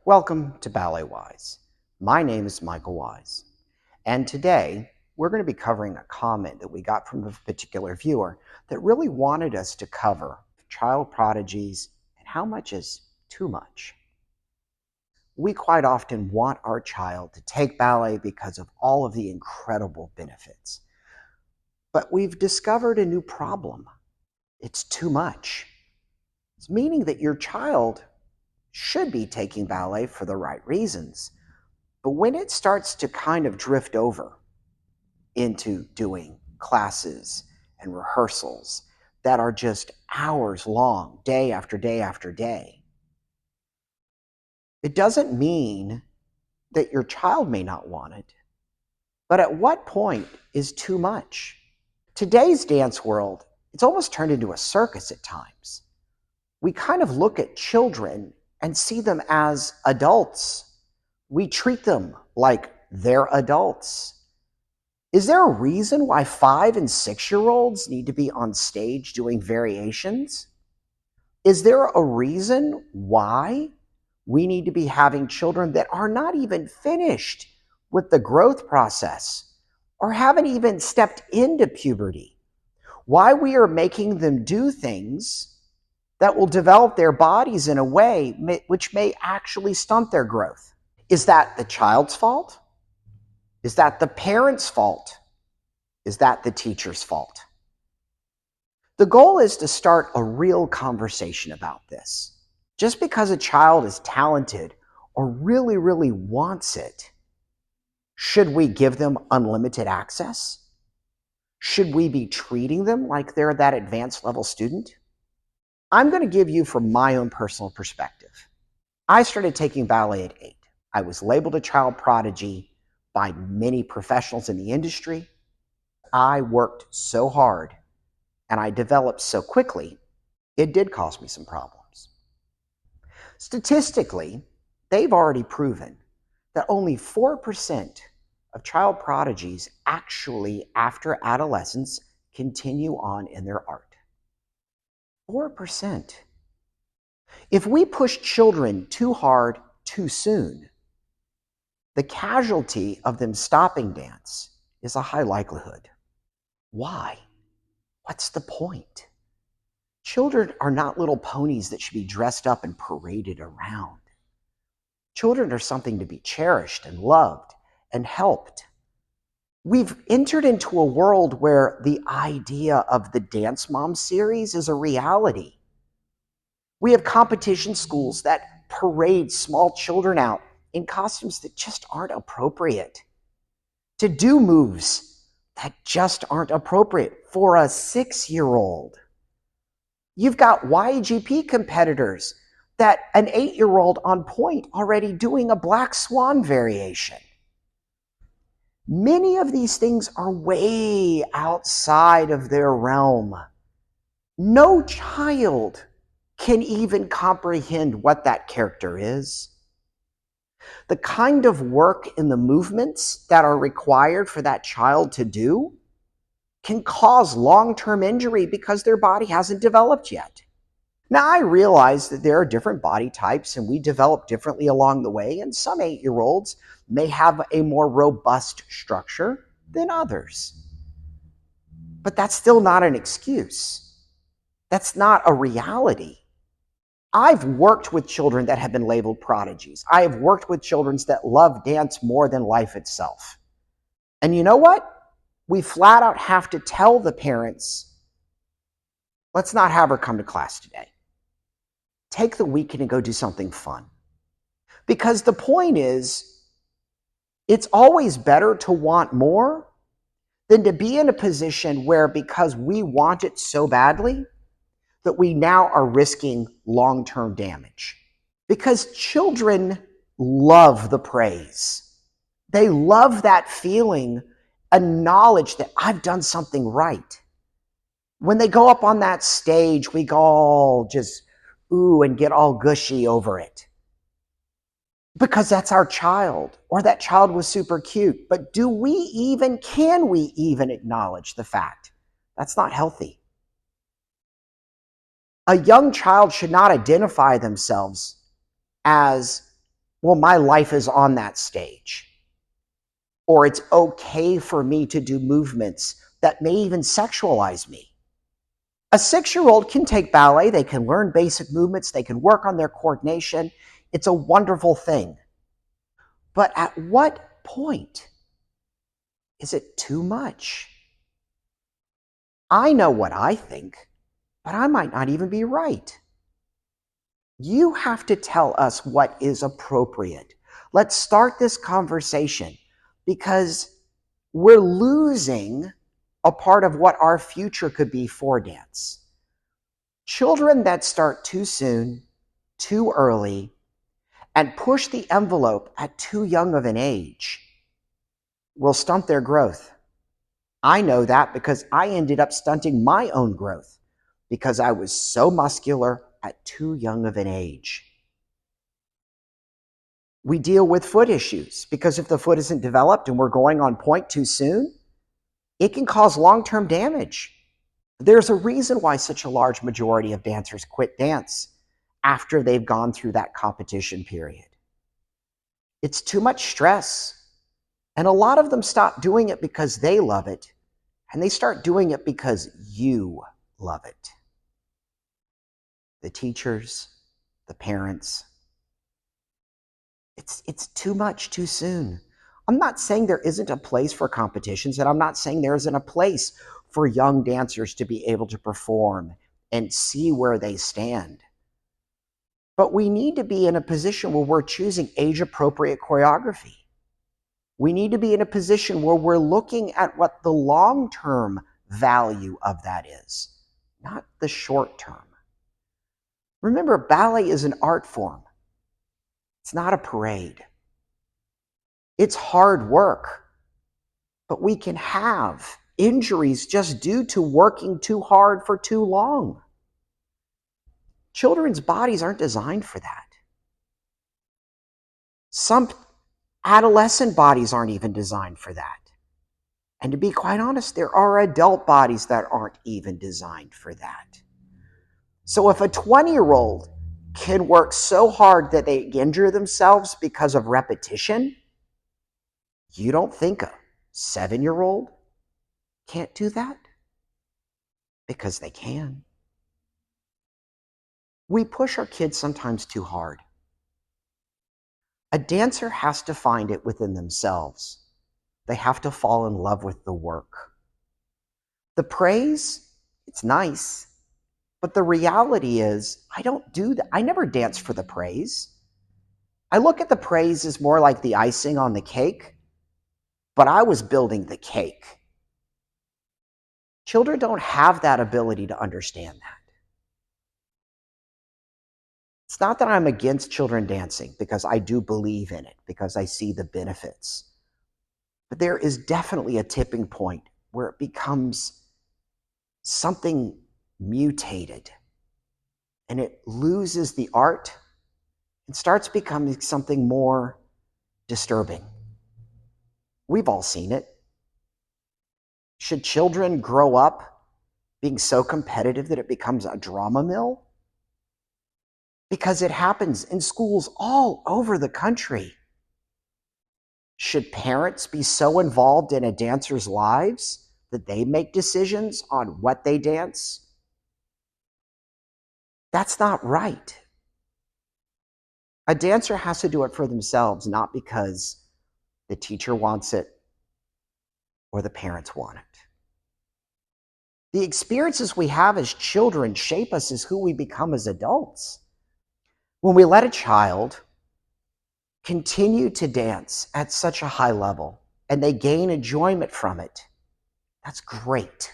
Welcome to Ballet Wise. My name is Michael Wise, and today we're going to be covering a comment that we got from a particular viewer that really wanted us to cover child prodigies and how much is too much. We quite often want our child to take ballet because of all of the incredible benefits, but we've discovered a new problem. It's too much. It's meaning that your child should be taking ballet for the right reasons. But when it starts to kind of drift over into doing classes and rehearsals that are just hours long, day after day after day, it doesn't mean that your child may not want it. But at what point is too much? Today's dance world, it's almost turned into a circus at times. We kind of look at children and see them as adults. We treat them like they're adults. Is there a reason why 5- and 6-year-olds need to be on stage doing variations? Is there a reason why we need to be having children that are not even finished with the growth process or haven't even stepped into puberty? Why we are making them do things that will develop their bodies in a way which may actually stunt their growth? Is that the child's fault? Is that the parent's fault? Is that the teacher's fault? The goal is to start a real conversation about this. Just because a child is talented or really wants it, should we give them unlimited access? Should we be treating them like they're that advanced level student? I'm going to give you from my own personal perspective. I started taking ballet at 8. I was labeled a child prodigy by many professionals in the industry. I worked so hard and I developed so quickly, it did cause me some problems. Statistically, they've already proven that only 4% of child prodigies actually, after adolescence, continue on in their art. 4%. If we push children too hard, too soon, the casualty of them stopping dance is a high likelihood. Why? What's the point? Children are not little ponies that should be dressed up and paraded around. Children are something to be cherished and loved and helped. We've entered into a world where the idea of the Dance Mom series is a reality. We have competition schools that parade small children out in costumes that just aren't appropriate, to do moves that just aren't appropriate for a 6-year-old. You've got YGP competitors that an 8-year-old on point already doing a black swan variation. Many of these things are way outside of their realm. No child can even comprehend what that character is. The kind of work in the movements that are required for that child to do can cause long-term injury because their body hasn't developed yet. Now, I realize that there are different body types and we develop differently along the way, and some 8-year-olds may have a more robust structure than others. But that's still not an excuse. That's not a reality. I've worked with children that have been labeled prodigies. I have worked with children that love dance more than life itself. And you know what? We flat out have to tell the parents, let's not have her come to class today. Take the weekend and go do something fun. Because the point is, it's always better to want more than to be in a position where, because we want it so badly, that we now are risking long-term damage. Because children love the praise. They love that feeling, a knowledge that I've done something right. When they go up on that stage, we go all just ooh and get all gushy over it. Because that's our child, or that child was super cute. But can we even acknowledge the fact that's not healthy? A young child should not identify themselves as well, my life is on that stage. Or it's okay for me to do movements that may even sexualize me. A 6-year-old can take ballet, they can learn basic movements, they can work on their coordination. It's a wonderful thing. But at what point is it too much? I know what I think, but I might not even be right. You have to tell us what is appropriate. Let's start this conversation because we're losing a part of what our future could be for dance. Children that start too soon, too early, and push the envelope at too young of an age will stunt their growth. I know that because I ended up stunting my own growth because I was so muscular at too young of an age. We deal with foot issues because if the foot isn't developed and we're going on point too soon, it can cause long-term damage. There's a reason why such a large majority of dancers quit dance after they've gone through that competition period. It's too much stress. And a lot of them stop doing it because they love it, and they start doing it because you love it. The teachers, the parents. It's too much too soon. I'm not saying there isn't a place for competitions, and I'm not saying there isn't a place for young dancers to be able to perform and see where they stand. But we need to be in a position where we're choosing age-appropriate choreography. We need to be in a position where we're looking at what the long-term value of that is, not the short term. Remember, ballet is an art form. It's not a parade. It's hard work, but we can have injuries just due to working too hard for too long. Children's bodies aren't designed for that. Some adolescent bodies aren't even designed for that. And to be quite honest, there are adult bodies that aren't even designed for that. So if a 20-year-old can work so hard that they injure themselves because of repetition, you don't think a 7-year-old can't do that? Because they can. We push our kids sometimes too hard. A dancer has to find it within themselves. They have to fall in love with the work. The praise, it's nice, but the reality is I don't do that. I never dance for the praise. I look at the praise as more like the icing on the cake, but I was building the cake. Children don't have that ability to understand that. It's not that I'm against children dancing, because I do believe in it, because I see the benefits. But there is definitely a tipping point where it becomes something mutated and it loses the art and starts becoming something more disturbing. We've all seen it. Should children grow up being so competitive that it becomes a drama mill? Because it happens in schools all over the country. Should parents be so involved in a dancer's lives that they make decisions on what they dance? That's not right. A dancer has to do it for themselves, not because the teacher wants it or the parents want it. The experiences we have as children shape us as who we become as adults. When we let a child continue to dance at such a high level and they gain enjoyment from it, that's great.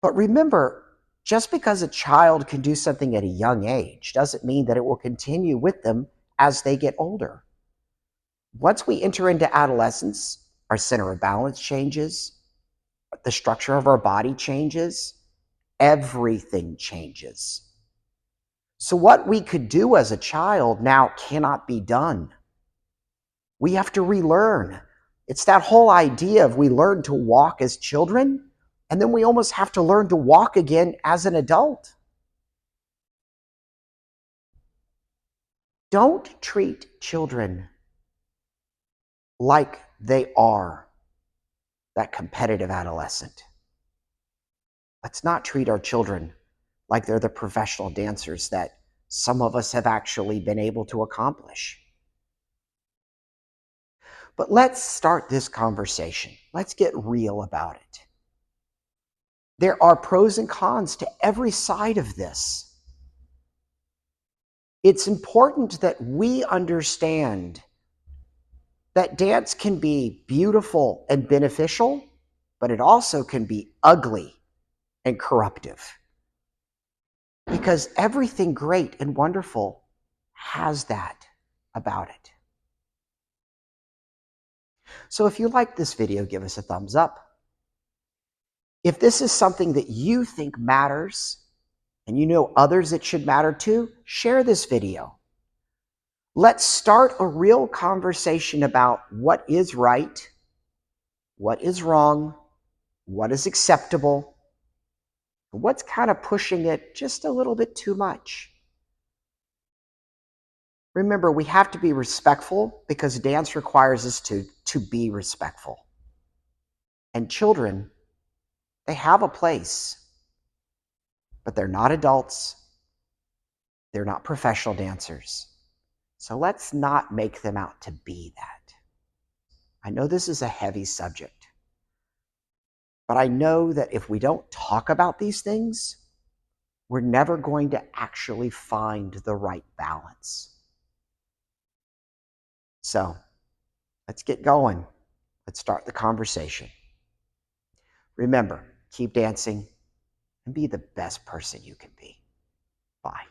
But remember, just because a child can do something at a young age doesn't mean that it will continue with them as they get older. Once we enter into adolescence, our center of balance changes, the structure of our body changes, everything changes. So what we could do as a child now cannot be done. We have to relearn. It's that whole idea of we learn to walk as children, and then we almost have to learn to walk again as an adult. Don't treat children like they are that competitive adolescent. Let's not treat our children like they're the professional dancers that some of us have actually been able to accomplish. But let's start this conversation. Let's get real about it. There are pros and cons to every side of this. It's important that we understand that dance can be beautiful and beneficial, but it also can be ugly and corruptive. Because everything great and wonderful has that about it. So if you like this video, give us a thumbs up. If this is something that you think matters, and you know others it should matter to, share this video. Let's start a real conversation about what is right, what is wrong, what is acceptable, and what's kind of pushing it just a little bit too much. Remember, we have to be respectful because dance requires us to be respectful. And children, they have a place, but they're not adults. They're not professional dancers. So let's not make them out to be that. I know this is a heavy subject, but I know that if we don't talk about these things, we're never going to actually find the right balance. So let's get going. Let's start the conversation. Remember, keep dancing and be the best person you can be. Bye.